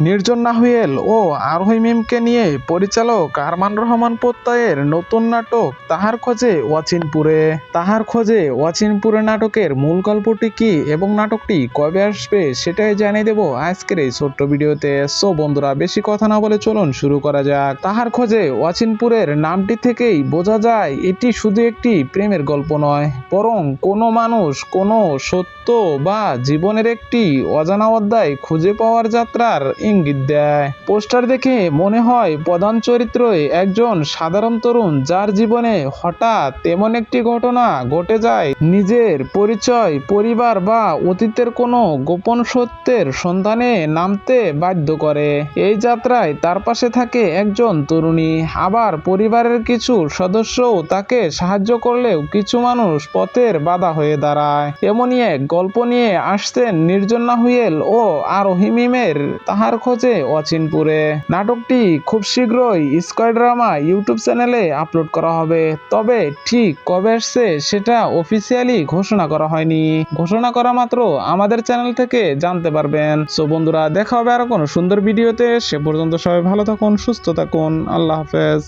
নির্জন নাহুয়েল ও আরোহী মিমকে নিয়ে পরিচালক আরমান রহমান প্রত্যয়ের নতুন নাটক তাহার খোঁজে অচিনপুরে। তাহার খোঁজে অচিনপুরে নাটকের মূল গল্পটি কি এবং নাটকটি কবে আসবে সেটাই জানিয়ে দেব আজকের এই ছোট্ট ভিডিওতে। সো বন্ধুরা, বেশি কথা না বলে চলুন শুরু করা যাক। তাহার খোঁজে অচিনপুরের নামটি থেকেই বোঝা যায় এটি শুধু একটি প্রেমের গল্প নয়, বরং কোনো মানুষ কোনো সত্য বা জীবনের একটি অজানা অধ্যায় খুঁজে পাওয়ার যাত্রার ইঙ্গিত দেয়। পোস্টার দেখে মনে হয় প্রধান চরিত্রই একজন সাধারণ তরুণ যার জীবনে হঠাৎ এমন একটি ঘটনা ঘটে যায় নিজের পরিচয়, পরিবার বা অতীতের কোনো গোপন সত্যের সন্ধানে নামতে বাধ্য করে। এই যাত্রায় তার পাশে থাকে একজন তরুণী, আবার পরিবারের কিছু সদস্যও তাকে সাহায্য করলেও কিছু মানুষ পথের বাধা হয়ে দাঁড়ায়। এমনই এক গল্প নিয়ে আসছেন নির্জন নাহুয়েল ও আরোহী মিমের তাহার খোঁজে অচিনপুরে। নাটকটি খুব শীঘ্রই স্কয়ার ড্রামা ইউটিউব চ্যানেলে আপলোড করা হবে, তবে ঠিক কবে আসছে সেটা অফিসিয়ালি ঘোষণা করা হয়নি। ঘোষণা করা মাত্র আমাদের চ্যানেল থেকে জানতে পারবেন। সো বন্ধুরা, দেখা হবে আরো কোনো সুন্দর ভিডিওতে। সে পর্যন্ত সবাই ভালো থাকুন, সুস্থ থাকুন। আল্লাহ হাফেজ।